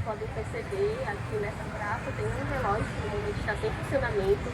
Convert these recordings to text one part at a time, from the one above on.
podem perceber, aqui nessa praça tem um relógio que no momento está sem funcionamento.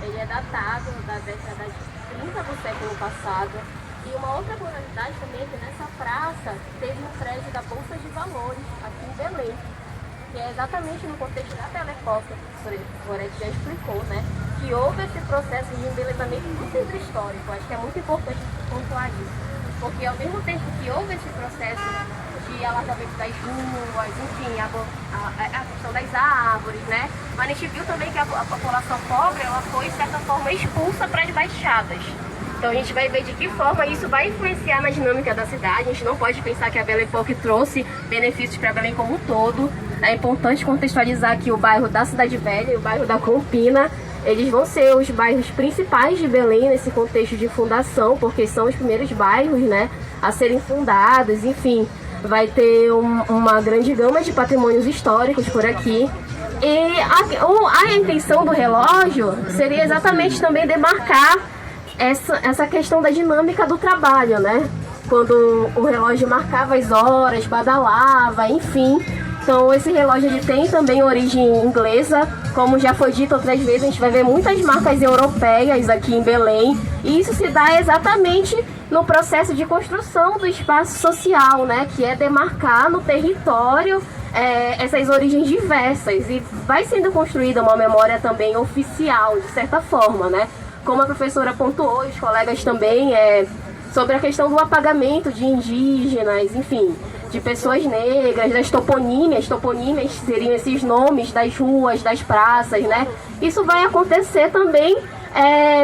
Ele é datado da década de 30 do século passado. E uma outra curiosidade também é que nessa praça teve um prédio da Bolsa de Valores, aqui em Belém, que é exatamente no contexto da Belle Époque, que a professora Gorete já explicou, né? Que houve esse processo de embelezamento do centro histórico. Acho que é muito importante pontuar isso. Porque ao mesmo tempo que houve esse processo de alargamento das ruas, enfim, a questão das árvores, né? Mas a gente viu também que a população pobre, ela foi, de certa forma, expulsa para as baixadas. Então a gente vai ver de que forma isso vai influenciar na dinâmica da cidade. A gente não pode pensar que a Belle Époque trouxe benefícios para Belém como um todo. É importante contextualizar que o bairro da Cidade Velha e o bairro da Campina, eles vão ser os bairros principais de Belém nesse contexto de fundação, porque são os primeiros bairros, né, a serem fundados, enfim. Vai ter uma grande gama de patrimônios históricos por aqui. E a intenção do relógio seria exatamente também demarcar essa questão da dinâmica do trabalho, né? Quando o relógio marcava as horas, badalava, enfim. Então esse relógio ele tem também origem inglesa, como já foi dito outras vezes, a gente vai ver muitas marcas europeias aqui em Belém. E isso se dá exatamente no processo de construção do espaço social, né? Que é demarcar no território essas origens diversas. E vai sendo construída uma memória também oficial, de certa forma, né? Como a professora pontuou, os colegas também, sobre a questão do apagamento de indígenas, enfim, de pessoas negras, das toponímias. Toponímias seriam esses nomes das ruas, das praças, né? Isso vai acontecer também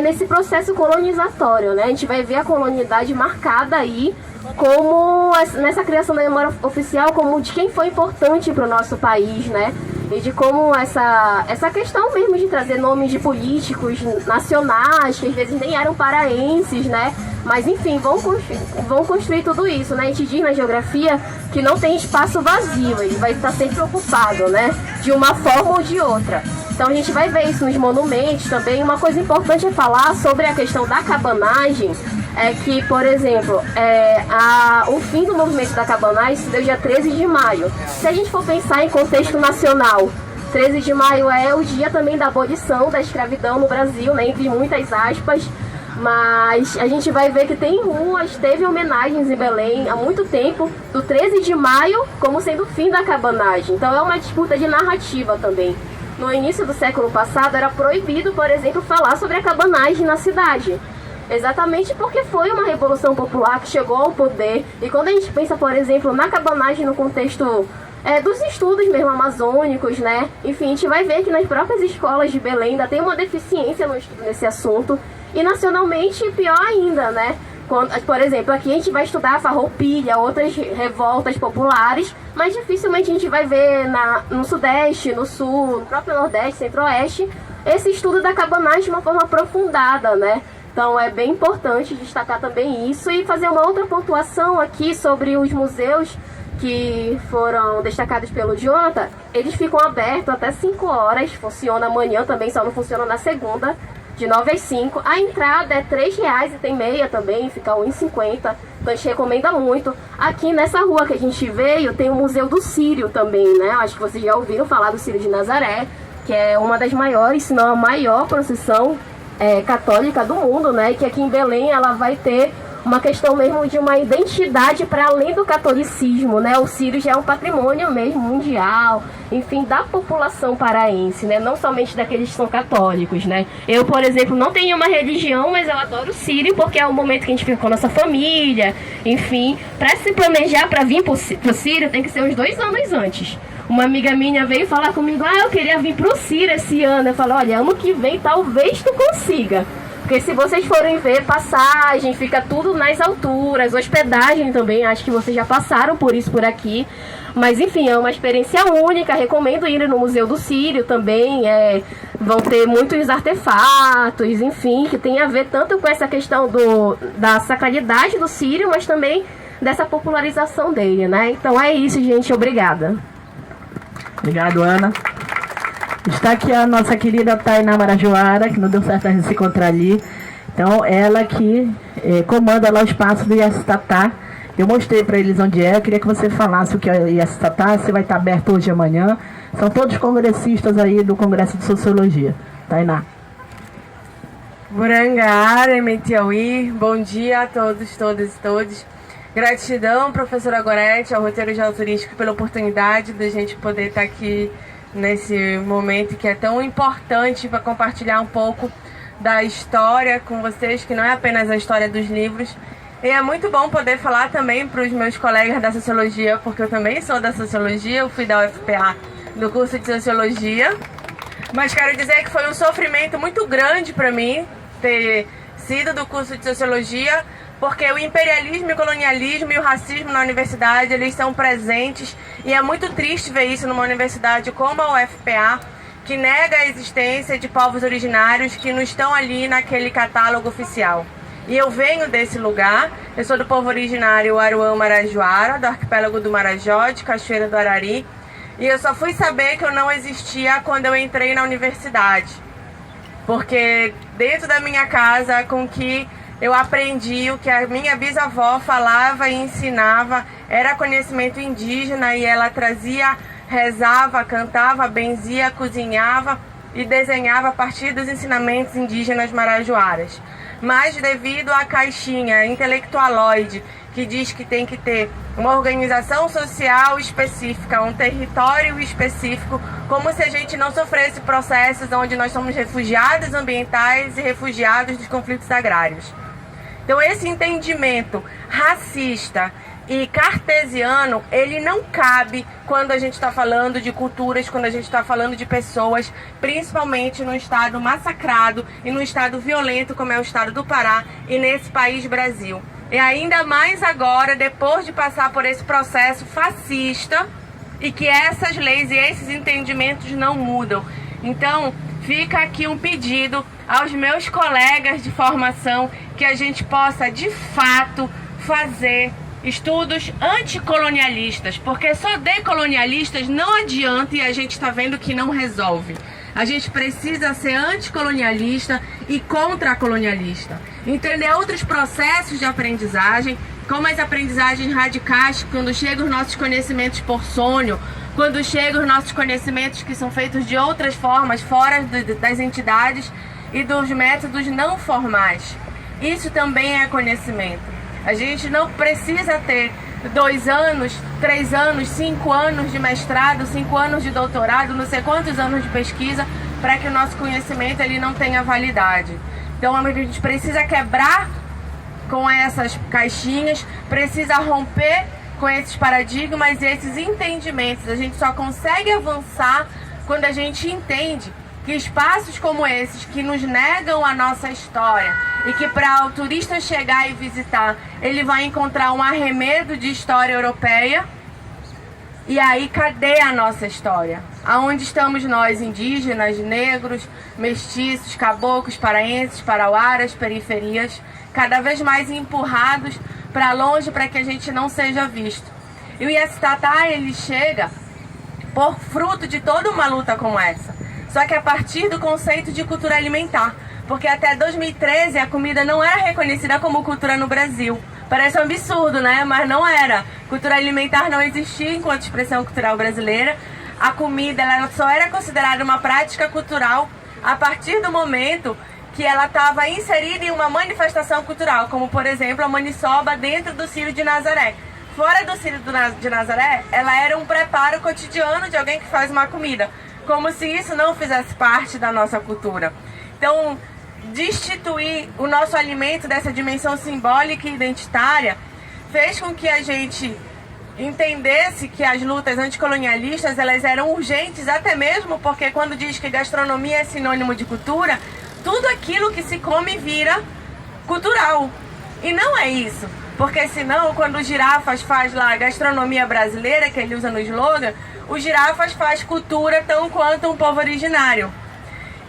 nesse processo colonizatório, né? A gente vai ver a colonialidade marcada aí como nessa criação da memória oficial, como de quem foi importante para o nosso país, né? E de como essa questão mesmo de trazer nomes de políticos nacionais, que às vezes nem eram paraenses, né? Mas enfim, vão construir tudo isso, né? A gente diz na geografia que não tem espaço vazio, ele vai estar sempre ocupado, né? De uma forma ou de outra. Então a gente vai ver isso nos monumentos também. Uma coisa importante é falar sobre a questão da cabanagem, é que, por exemplo, o fim do movimento da cabanagem se deu dia 13 de maio. Se a gente for pensar em contexto nacional, 13 de maio é o dia também da abolição da escravidão no Brasil, né, entre muitas aspas, mas a gente vai ver que tem ruas, teve homenagens em Belém há muito tempo, do 13 de maio como sendo o fim da cabanagem. Então é uma disputa de narrativa também. No início do século passado era proibido, por exemplo, falar sobre a cabanagem na cidade. Exatamente porque foi uma revolução popular que chegou ao poder. E quando a gente pensa, por exemplo, na cabanagem no contexto dos estudos mesmo amazônicos, né? Enfim, a gente vai ver que nas próprias escolas de Belém ainda tem uma deficiência no estudo nesse assunto. E nacionalmente, pior ainda, né? Por exemplo, aqui a gente vai estudar a farroupilha, outras revoltas populares, mas dificilmente a gente vai ver no Sudeste, no Sul, no próprio Nordeste, Centro-Oeste, esse estudo da cabanagem de uma forma aprofundada, né? Então é bem importante destacar também isso e fazer uma outra pontuação aqui sobre os museus que foram destacados pelo Jonathan. Eles ficam abertos até 5 horas, funciona amanhã também, só não funciona na segunda, de 9 às 5. A entrada é R$3 e tem meia também, fica R$1,50, então a gente recomenda muito. Aqui nessa rua que a gente veio tem o Museu do Círio também, né? Acho que vocês já ouviram falar do Círio de Nazaré, que é uma das maiores, se não a maior procissão católica do mundo, né? E que aqui em Belém ela vai ter uma questão mesmo de uma identidade para além do catolicismo, né? O Círio já é um patrimônio mesmo mundial, enfim, da população paraense, né? Não somente daqueles que são católicos, né? Eu, por exemplo, não tenho uma religião, mas eu adoro o Círio porque é o momento que a gente fica com a nossa família, enfim. Para se planejar para vir pro Círio tem que ser uns 2 anos antes. Uma amiga minha veio falar comigo, eu queria vir pro Círio esse ano. Eu falei, olha, ano que vem talvez tu consiga. Porque se vocês forem ver passagem, fica tudo nas alturas, hospedagem também, acho que vocês já passaram por isso por aqui. Mas enfim, é uma experiência única, recomendo ir no Museu do Círio também, vão ter muitos artefatos, enfim, que tem a ver tanto com essa questão da sacralidade do Círio, mas também dessa popularização dele, né? Então é isso, gente, obrigada. Obrigado, Ana. Está aqui a nossa querida Tainá Marajoara, que não deu certo a gente se encontrar ali. Então, ela que comanda lá o espaço do Iacitata, Eu mostrei para eles onde é, eu queria que você falasse o que é ISTATAI, se vai estar aberto hoje e amanhã. São todos congressistas aí do Congresso de Sociologia. Tainá. Burangara, Metiauí, bom dia a todos, todas e todos. Gratidão, professora Gorete, ao Roteiro Geoturístico, pela oportunidade da gente poder estar aqui nesse momento que é tão importante para compartilhar um pouco da história com vocês, que não é apenas a história dos livros. E é muito bom poder falar também para os meus colegas da Sociologia, porque eu também sou da Sociologia, eu fui da UFPA do curso de Sociologia. Mas quero dizer que foi um sofrimento muito grande para mim ter sido do curso de Sociologia, porque o imperialismo, o colonialismo e o racismo na universidade, eles são presentes, e é muito triste ver isso numa universidade como a UFPA, que nega a existência de povos originários que não estão ali naquele catálogo oficial. E eu venho desse lugar, eu sou do povo originário Aruã Marajoara, do arquipélago do Marajó, de Cachoeira do Arari, e eu só fui saber que eu não existia quando eu entrei na universidade. Porque dentro da minha casa, com que eu aprendi o que a minha bisavó falava e ensinava, era conhecimento indígena, e ela trazia, rezava, cantava, benzia, cozinhava e desenhava a partir dos ensinamentos indígenas marajoaras. Mas devido à caixinha intelectualoide, que diz que tem que ter uma organização social específica, um território específico, como se a gente não sofresse processos onde nós somos refugiados ambientais e refugiados dos conflitos agrários. Então esse entendimento racista e cartesiano, ele não cabe quando a gente está falando de culturas, quando a gente está falando de pessoas, principalmente num estado massacrado e num estado violento como é o estado do Pará e nesse país Brasil. E ainda mais agora, depois de passar por esse processo fascista, e que essas leis e esses entendimentos não mudam. Então, fica aqui um pedido aos meus colegas de formação que a gente possa, de fato, fazer estudos anticolonialistas, porque só decolonialistas não adianta, e a gente está vendo que não resolve. A gente precisa ser anticolonialista e contracolonialista. Entender outros processos de aprendizagem, como as aprendizagens radicais, quando chegam os nossos conhecimentos por sonho, quando chegam os nossos conhecimentos que são feitos de outras formas, fora das entidades e dos métodos não formais. Isso também é conhecimento. A gente não precisa ter 2 anos, 3 anos, 5 anos de mestrado, 5 anos de doutorado, não sei quantos anos de pesquisa, para que o nosso conhecimento ele não tenha validade. Então a gente precisa quebrar com essas caixinhas, precisa romper com esses paradigmas e esses entendimentos. A gente só consegue avançar quando a gente entende que espaços como esses, que nos negam a nossa história, e que para o turista chegar e visitar, ele vai encontrar um arremedo de história europeia. E aí, cadê a nossa história? Aonde estamos nós, indígenas, negros, mestiços, caboclos, paraenses, parauaras, periferias, cada vez mais empurrados para longe para que a gente não seja visto. E o ISTATAI, ele chega por fruto de toda uma luta como essa. Só que a partir do conceito de cultura alimentar, porque até 2013 a comida não era reconhecida como cultura no Brasil. Parece um absurdo, né? Mas não era. Cultura alimentar não existia enquanto expressão cultural brasileira. A comida ela só era considerada uma prática cultural a partir do momento que ela estava inserida em uma manifestação cultural, como por exemplo a maniçoba dentro do Círio de Nazaré. Fora do Círio de Nazaré, ela era um preparo cotidiano de alguém que faz uma comida, como se isso não fizesse parte da nossa cultura. Então, destituir o nosso alimento dessa dimensão simbólica e identitária fez com que a gente entendesse que as lutas anticolonialistas elas eram urgentes, até mesmo porque quando diz que gastronomia é sinônimo de cultura, tudo aquilo que se come vira cultural. E não é isso, porque senão quando o Girafas faz lá a gastronomia brasileira, que ele usa no slogan, o Girafas faz cultura tão quanto um povo originário.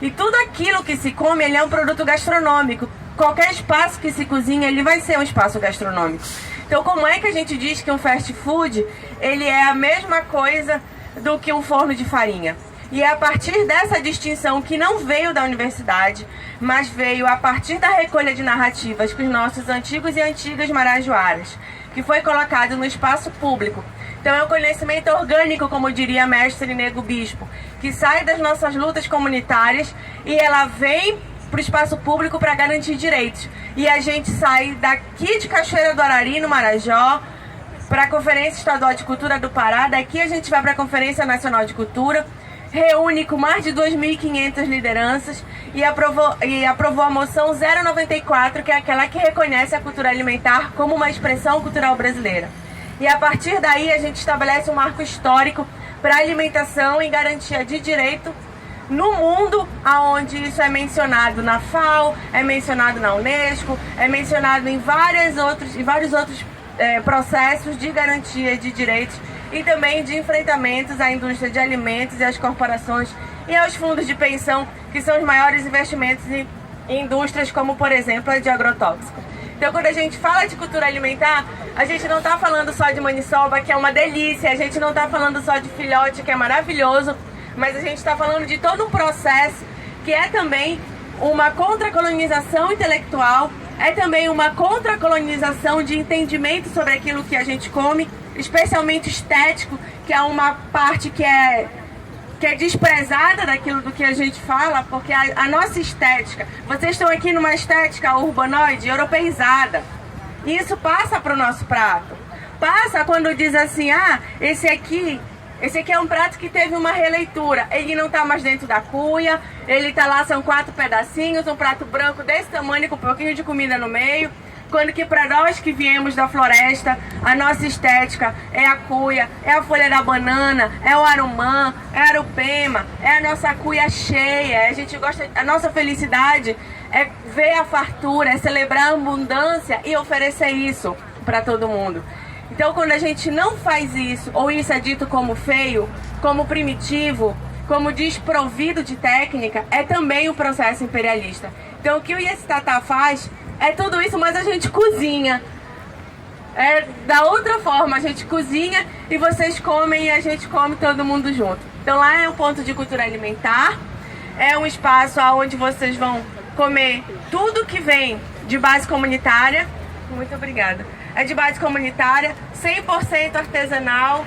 E tudo aquilo que se come, ele é um produto gastronômico. Qualquer espaço que se cozinha, ele vai ser um espaço gastronômico. Então, como é que a gente diz que um fast food, ele é a mesma coisa do que um forno de farinha? E é a partir dessa distinção que não veio da universidade, mas veio a partir da recolha de narrativas com os nossos antigos e antigas marajoaras, que foi colocado no espaço público. Então é um conhecimento orgânico, como diria mestre Nego Bispo, que sai das nossas lutas comunitárias e ela vem para o espaço público para garantir direitos. E a gente sai daqui de Cachoeira do Arari, no Marajó, para a Conferência Estadual de Cultura do Pará. Daqui a gente vai para a Conferência Nacional de Cultura, reúne com mais de 2.500 lideranças e aprovou a moção 094, que é aquela que reconhece a cultura alimentar como uma expressão cultural brasileira. E a partir daí a gente estabelece um marco histórico para a alimentação e garantia de direito no mundo, onde isso é mencionado na FAO, é mencionado na Unesco, é mencionado em vários outros processos de garantia de direitos e também de enfrentamentos à indústria de alimentos e às corporações e aos fundos de pensão, que são os maiores investimentos em indústrias como, por exemplo, a de agrotóxico. Então, quando a gente fala de cultura alimentar, a gente não está falando só de maniçoba, que é uma delícia, a gente não está falando só de filhote, que é maravilhoso, mas a gente está falando de todo um processo que é também uma contracolonização intelectual, é também uma contracolonização de entendimento sobre aquilo que a gente come, especialmente estético, que é uma parte que é desprezada daquilo do que a gente fala, porque a nossa estética, vocês estão aqui numa estética urbanoide, europeizada, e isso passa para o nosso prato. Passa quando diz assim, esse aqui é um prato que teve uma releitura, ele não está mais dentro da cuia, ele está lá, são 4 pedacinhos, um prato branco desse tamanho com um pouquinho de comida no meio, quando que para nós que viemos da floresta, a nossa estética é a cuia, é a folha da banana, é o arumã, é a arupema, é a nossa cuia cheia, a nossa felicidade é ver a fartura, é celebrar a abundância e oferecer isso para todo mundo. Então, quando a gente não faz isso, ou isso é dito como feio, como primitivo, como desprovido de técnica, é também um processo imperialista. Então, o que o Iesitatá faz é tudo isso, mas a gente cozinha. Da outra forma, a gente cozinha e vocês comem e a gente come todo mundo junto. Então, lá é um ponto de cultura alimentar, é um espaço onde vocês vão comer tudo que vem de base comunitária. Muito obrigada. É de base comunitária, 100% artesanal,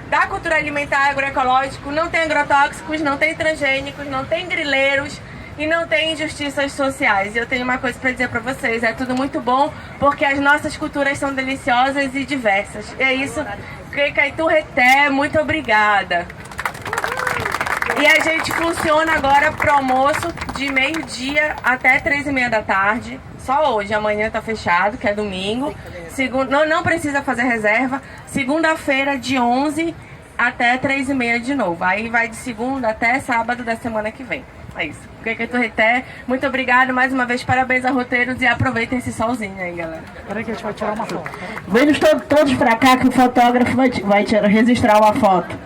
da cultura alimentar agroecológico, não tem agrotóxicos, não tem transgênicos, não tem grileiros e não tem injustiças sociais. E eu tenho uma coisa para dizer para vocês, é tudo muito bom, porque as nossas culturas são deliciosas e diversas. E é isso, Kekaitu Reté, muito obrigada. E a gente funciona agora pro almoço de meio-dia até 3h30 da tarde. Só hoje, amanhã tá fechado, que é domingo. Não precisa fazer reserva. Segunda-feira, de 11 até 3h30 de novo. Aí vai de segunda até sábado da semana que vem. É isso. Kekaitu Reté, muito obrigado mais uma vez, parabéns a Roteiros e aproveitem esse solzinho aí, galera. Peraí que a gente vai tirar uma foto. Venham todos pra cá que o fotógrafo vai registrar uma foto.